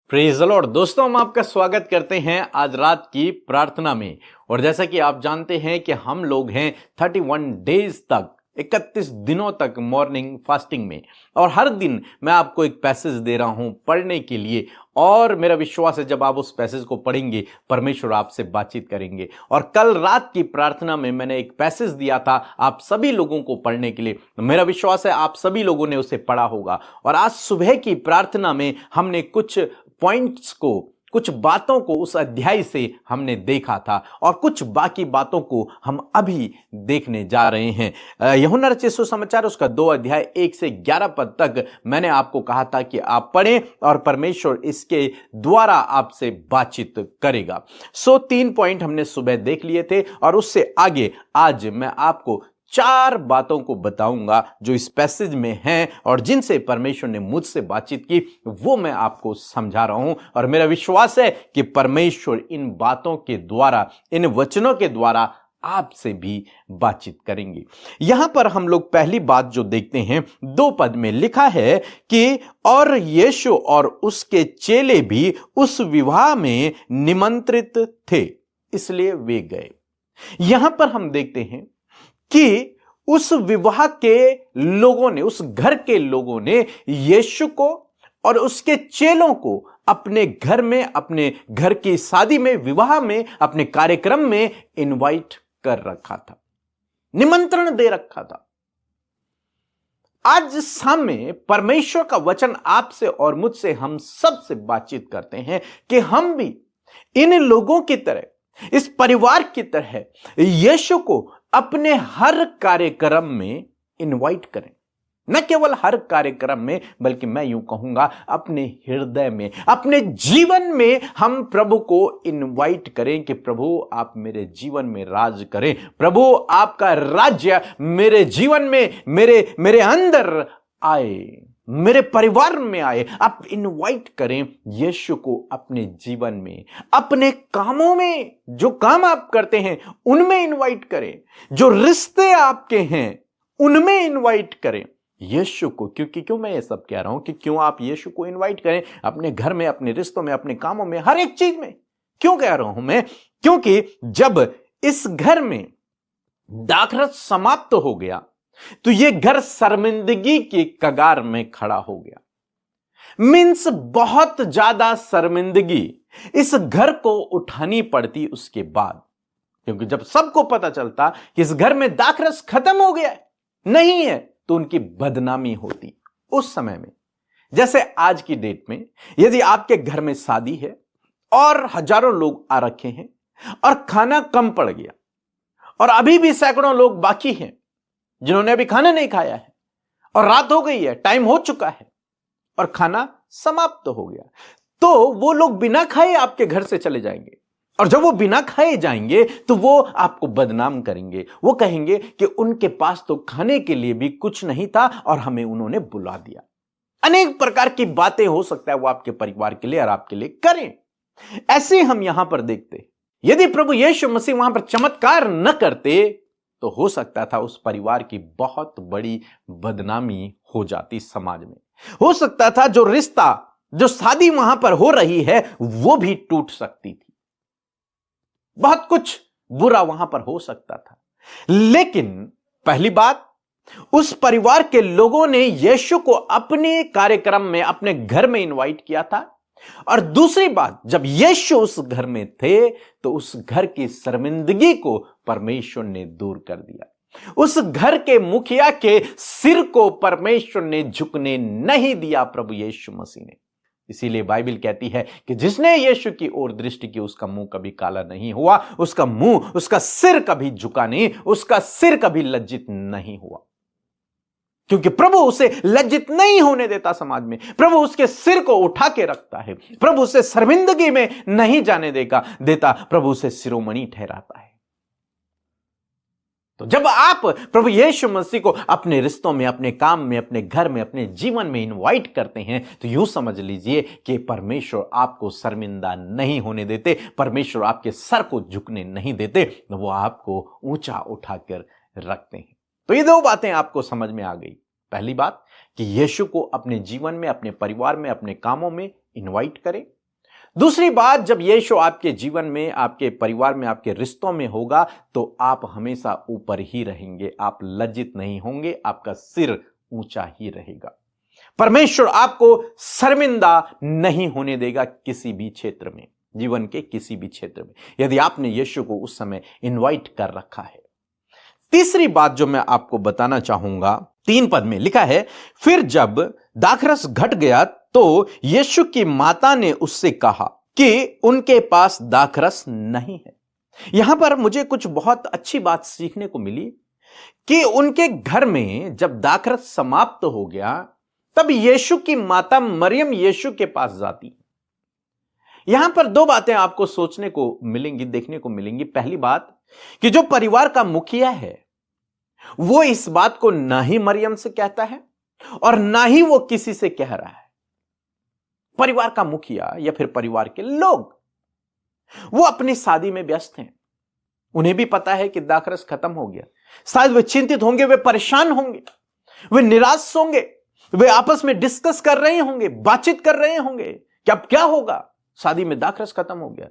Praise the Lord. दोस्तों, हम आपका स्वागत करते हैं आज रात की प्रार्थना में। और जैसा कि आप जानते हैं कि हम लोग हैं 31 डेज तक, 31 दिनों तक मॉर्निंग फास्टिंग में, और हर दिन मैं आपको एक पैसेज दे रहा हूं पढ़ने के लिए। और मेरा विश्वास है जब आप उस पैसेज को पढ़ेंगे परमेश्वर आपसे बातचीत करेंगे। और कल रात की प्रार्थना में मैंने एक पैसेज दिया था आप सभी लोगों को पढ़ने के लिए। मेरा विश्वास है आप सभी लोगों ने उसे पढ़ा होगा। और आज सुबह की प्रार्थना में हमने कुछ पॉइंट्स को, कुछ बातों को उस अध्याय से हमने देखा था और कुछ बाकी बातों को हम अभी देखने जा रहे हैं। यूहन्ना रचित सुसमाचार उसका 2 अध्याय 1 से 11 पद तक मैंने आपको कहा था कि आप पढ़ें और परमेश्वर इसके द्वारा आपसे बातचीत करेगा। 3 पॉइंट हमने सुबह देख लिए थे और उससे आगे आज मैं आपको 4 बातों को बताऊंगा जो इस पैसेज में हैं और जिनसे परमेश्वर ने मुझसे बातचीत की, वो मैं आपको समझा रहा हूं। और मेरा विश्वास है कि परमेश्वर इन बातों के द्वारा, इन वचनों के द्वारा आपसे भी बातचीत करेंगे। यहां पर हम लोग पहली बात जो देखते हैं, 2 पद में लिखा है कि और यीशु और उसके चेले भी उस विवाह में निमंत्रित थे, इसलिए वे गए। यहां पर हम देखते हैं कि उस विवाह के लोगों ने, उस घर के लोगों ने यीशु को और उसके चेलों को अपने घर में, अपने घर की शादी में, विवाह में, अपने कार्यक्रम में इनवाइट कर रखा था, निमंत्रण दे रखा था। आज सामने परमेश्वर का वचन आपसे और मुझसे, हम सबसे बातचीत करते हैं कि हम भी इन लोगों की तरह, इस परिवार की तरह यीशु को अपने हर कार्यक्रम में इनवाइट करें। न केवल हर कार्यक्रम में, बल्कि मैं यूं कहूंगा अपने हृदय में, अपने जीवन में हम प्रभु को इनवाइट करें कि प्रभु आप मेरे जीवन में राज करें, प्रभु आपका राज्य मेरे जीवन में, मेरे अंदर आए, मेरे परिवार में आए। आप इनवाइट करें यीशु को अपने जीवन में, अपने कामों में, जो काम आप करते हैं उनमें इनवाइट करें, जो रिश्ते आपके हैं उनमें इनवाइट करें यीशु को। क्यों मैं ये सब कह रहा हूं कि क्यों आप यीशु को इनवाइट करें अपने घर में, अपने रिश्तों में, अपने कामों में, हर एक चीज में। क्यों कह रहा हूं मैं? क्योंकि जब इस घर में दाखरस समाप्त हो गया तो यह घर शर्मिंदगी की कगार में खड़ा हो गया। मीन्स बहुत ज्यादा शर्मिंदगी इस घर को उठानी पड़ती उसके बाद। क्योंकि जब सबको पता चलता कि इस घर में दाखरस खत्म हो गया है, नहीं है, तो उनकी बदनामी होती। उस समय में, जैसे आज की डेट में, यदि आपके घर में शादी है और हजारों लोग आ रखे हैं और खाना कम पड़ गया और अभी भी सैकड़ों लोग बाकी हैं जिन्होंने अभी खाना नहीं खाया है और रात हो गई है, टाइम हो चुका है और खाना समाप्त हो गया, तो वो लोग बिना खाए आपके घर से चले जाएंगे। और जब वो बिना खाए जाएंगे तो वो आपको बदनाम करेंगे। वो कहेंगे कि उनके पास तो खाने के लिए भी कुछ नहीं था और हमें उन्होंने बुला दिया। अनेक प्रकार की बातें हो सकता है वो आपके परिवार के लिए और आपके लिए करें। ऐसे हम यहां पर देखते, यदि प्रभु यीशु मसीह वहां पर चमत्कार न करते तो हो सकता था उस परिवार की बहुत बड़ी बदनामी हो जाती समाज में। हो सकता था जो रिश्ता, जो शादी वहां पर हो रही है, वो भी टूट सकती थी। बहुत कुछ बुरा वहां पर हो सकता था। लेकिन पहली बात, उस परिवार के लोगों ने यीशु को अपने कार्यक्रम में, अपने घर में इनवाइट किया था। और दूसरी बात, जब यीशु उस घर में थे तो उस घर की शर्मिंदगी को परमेश्वर ने दूर कर दिया। उस घर के मुखिया के सिर को परमेश्वर ने झुकने नहीं दिया, प्रभु यीशु मसीह ने। इसीलिए बाइबल कहती है कि जिसने यीशु की ओर दृष्टि की उसका मुंह कभी काला नहीं हुआ, उसका मुंह, उसका सिर कभी झुका नहीं, उसका सिर कभी लज्जित नहीं हुआ। क्योंकि प्रभु उसे लज्जित नहीं होने देता समाज में। प्रभु उसके सिर को उठा के रखता है। प्रभु उसे शर्मिंदगी में नहीं जाने देता। प्रभु उसे शिरोमणि ठहराता है। तो जब आप प्रभु यीशु मसीह को अपने रिश्तों में, अपने काम में, अपने घर में, अपने जीवन में इनवाइट करते हैं तो यूं समझ लीजिए कि परमेश्वर आपको शर्मिंदा नहीं होने देते, परमेश्वर आपके सर को झुकने नहीं देते, वो आपको ऊंचा उठाकर रखते हैं। तो ये 2 बातें आपको समझ में आ गई। पहली बात कि यीशु को अपने जीवन में, अपने परिवार में, अपने कामों में इनवाइट करें। दूसरी बात, जब यीशु आपके जीवन में, आपके परिवार में, आपके रिश्तों में होगा तो आप हमेशा ऊपर ही रहेंगे, आप लज्जित नहीं होंगे, आपका सिर ऊंचा ही रहेगा। परमेश्वर आपको शर्मिंदा नहीं होने देगा किसी भी क्षेत्र में, जीवन के किसी भी क्षेत्र में, यदि आपने यीशु को उस समय इनवाइट कर रखा है। तीसरी बात जो मैं आपको बताना चाहूंगा, 3 पद में लिखा है, फिर जब दाखरस घट गया तो यीशु की माता ने उससे कहा कि उनके पास दाखरस नहीं है। यहां पर मुझे कुछ बहुत अच्छी बात सीखने को मिली कि उनके घर में जब दाखरस समाप्त हो गया तब यीशु की माता मरियम यीशु के पास जाती। यहां पर 2 बातें आपको सोचने को मिलेंगी, देखने को मिलेंगी। पहली बात कि जो परिवार का मुखिया है वो इस बात को ना ही मरियम से कहता है और ना ही वो किसी से कह रहा है। परिवार का मुखिया या फिर परिवार के लोग वो अपनी शादी में व्यस्त हैं, उन्हें भी पता है कि दाखरस खत्म हो गया। शायद वे चिंतित होंगे, वे परेशान होंगे, वे निराश होंगे, वे आपस में डिस्कस कर रहे होंगे, बातचीत कर रहे होंगे कि अब क्या होगा, शादी में दाखरस खत्म हो गया,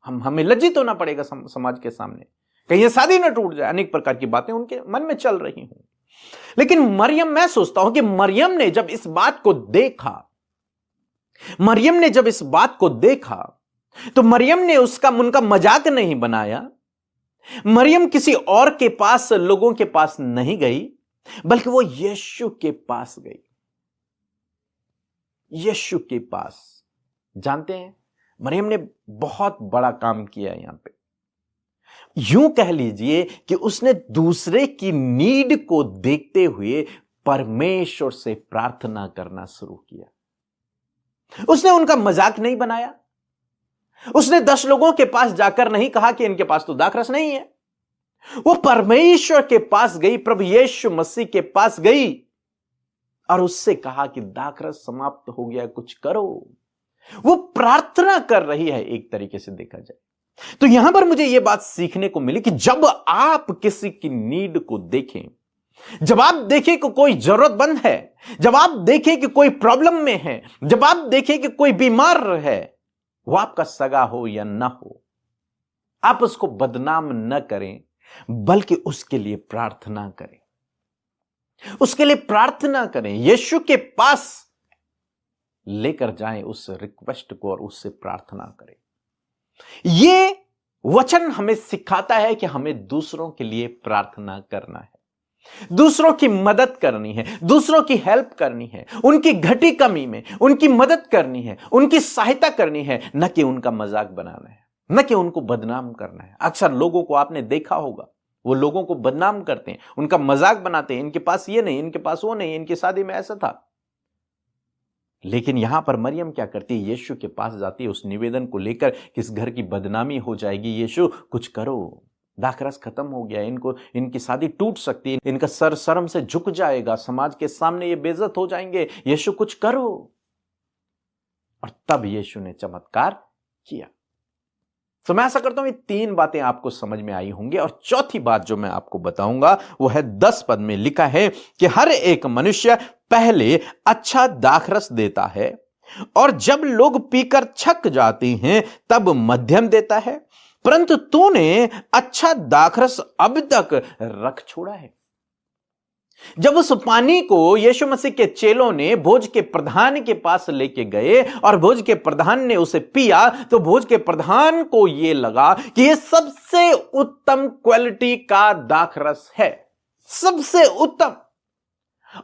हमें लज्जित होना पड़ेगा समाज के सामने, कहीं ये शादी ना टूट जाए। अनेक प्रकार की बातें उनके मन में चल रही हों। लेकिन मरियम, मैं सोचता हूं कि मरियम ने जब इस बात को देखा, तो मरियम ने उनका मजाक नहीं बनाया। मरियम किसी और के पास, लोगों के पास नहीं गई, बल्कि वो यीशु के पास गई। यीशु के पास। जानते हैं, मरियम ने बहुत बड़ा काम किया यहां पे। यूं कह लीजिए कि उसने दूसरे की नीड को देखते हुए परमेश्वर से प्रार्थना करना शुरू किया। उसने उनका मजाक नहीं बनाया। उसने 10 लोगों के पास जाकर नहीं कहा कि इनके पास तो दाखरस नहीं है। वो परमेश्वर के पास गई, प्रभु यीशु मसीह के पास गई और उससे कहा कि दाखरस समाप्त हो गया, कुछ करो। वो प्रार्थना कर रही है, एक तरीके से देखा जाए तो। यहां पर मुझे यह बात सीखने को मिली कि जब आप किसी की नीड को देखें, जब आप देखें कि कोई जरूरतमंद है, जब आप देखें कि कोई प्रॉब्लम में है, जब आप देखें कि कोई बीमार है, वो आपका सगा हो या ना हो, आप उसको बदनाम न करें, बल्कि उसके लिए प्रार्थना करें, उसके लिए प्रार्थना करें, यीशु के पास लेकर जाएं उस रिक्वेस्ट को और उससे प्रार्थना करें। यह वचन हमें सिखाता है कि हमें दूसरों के लिए प्रार्थना करना है, दूसरों की मदद करनी है, दूसरों की हेल्प करनी है, उनकी घटी कमी में उनकी मदद करनी है, उनकी सहायता करनी है, न कि उनका मजाक बनाना है, न कि उनको बदनाम करना है। अक्सर लोगों को आपने देखा होगा, वो लोगों को बदनाम करते हैं, उनका मजाक बनाते हैं, इनके पास ये नहीं, इनके पास वो नहीं, इनकी शादी में ऐसा था। लेकिन यहां पर मरियम क्या करती है? यीशु के पास जाती है उस निवेदन को लेकर कि इस घर की बदनामी हो जाएगी, यीशु कुछ करो, दाखरस खत्म हो गया, इनकी शादी टूट सकती है, इनका सर शर्म से झुक जाएगा, समाज के सामने ये बेइज्जत हो जाएंगे, यीशु कुछ करो। और तब यीशु ने चमत्कार किया। तो मैं ऐसा करता हूं ये 3 बातें आपको समझ में आई होंगी। और चौथी बात जो मैं आपको बताऊंगा वो है 10 पद में लिखा है कि हर एक मनुष्य पहले अच्छा दाखरस देता है और जब लोग पीकर छक जाते हैं तब मध्यम देता है, परंतु तूने अच्छा दाखरस अब तक रख छोड़ा है। जब उस पानी को यीशु मसीह के चेलों ने भोज के प्रधान के पास लेके गए और भोज के प्रधान ने उसे पिया, तो भोज के प्रधान को यह लगा कि यह सबसे उत्तम क्वालिटी का दाखरस है, सबसे उत्तम।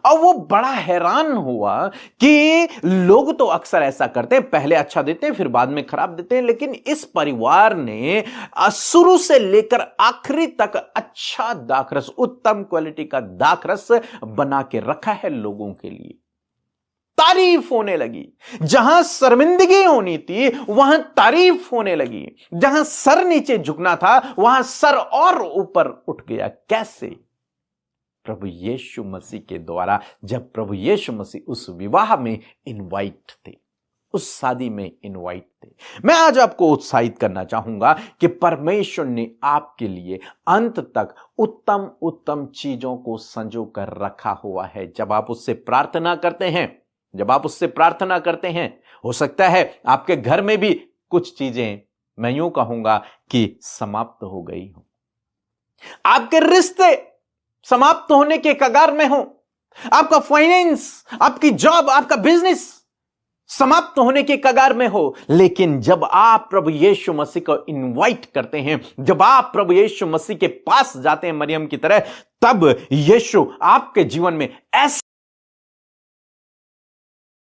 और वो बड़ा हैरान हुआ कि लोग तो अक्सर ऐसा करते हैं, पहले अच्छा देते हैं फिर बाद में खराब देते हैं, लेकिन इस परिवार ने शुरू से लेकर आखिरी तक अच्छा दाखरस, उत्तम क्वालिटी का दाखरस बना के रखा है लोगों के लिए। तारीफ होने लगी, जहां शर्मिंदगी होनी थी वहां तारीफ होने लगी, जहां सर नीचे झुकना था वहां सर और ऊपर उठ गया। कैसे? प्रभु यीशु मसीह के द्वारा। जब प्रभु यीशु मसीह उस विवाह में इनवाइट थे, उस शादी में इनवाइट थे। मैं आज आपको उत्साहित करना चाहूंगा कि परमेश्वर ने आपके लिए अंत तक उत्तम उत्तम चीजों को संजो कर रखा हुआ है। जब आप उससे प्रार्थना करते हैं जब आप उससे प्रार्थना करते हैं, हो सकता है आपके घर में भी कुछ चीजें, मैं यूं कहूंगा कि समाप्त हो गई हो, आपके रिश्ते समाप्त होने के कगार में हो, आपका फाइनेंस, आपकी जॉब, आपका बिजनेस समाप्त होने के कगार में हो। लेकिन जब आप प्रभु यीशु मसीह को इनवाइट करते हैं, जब आप प्रभु यीशु मसीह के पास जाते हैं मरियम की तरह, तब यीशु आपके जीवन में ऐसा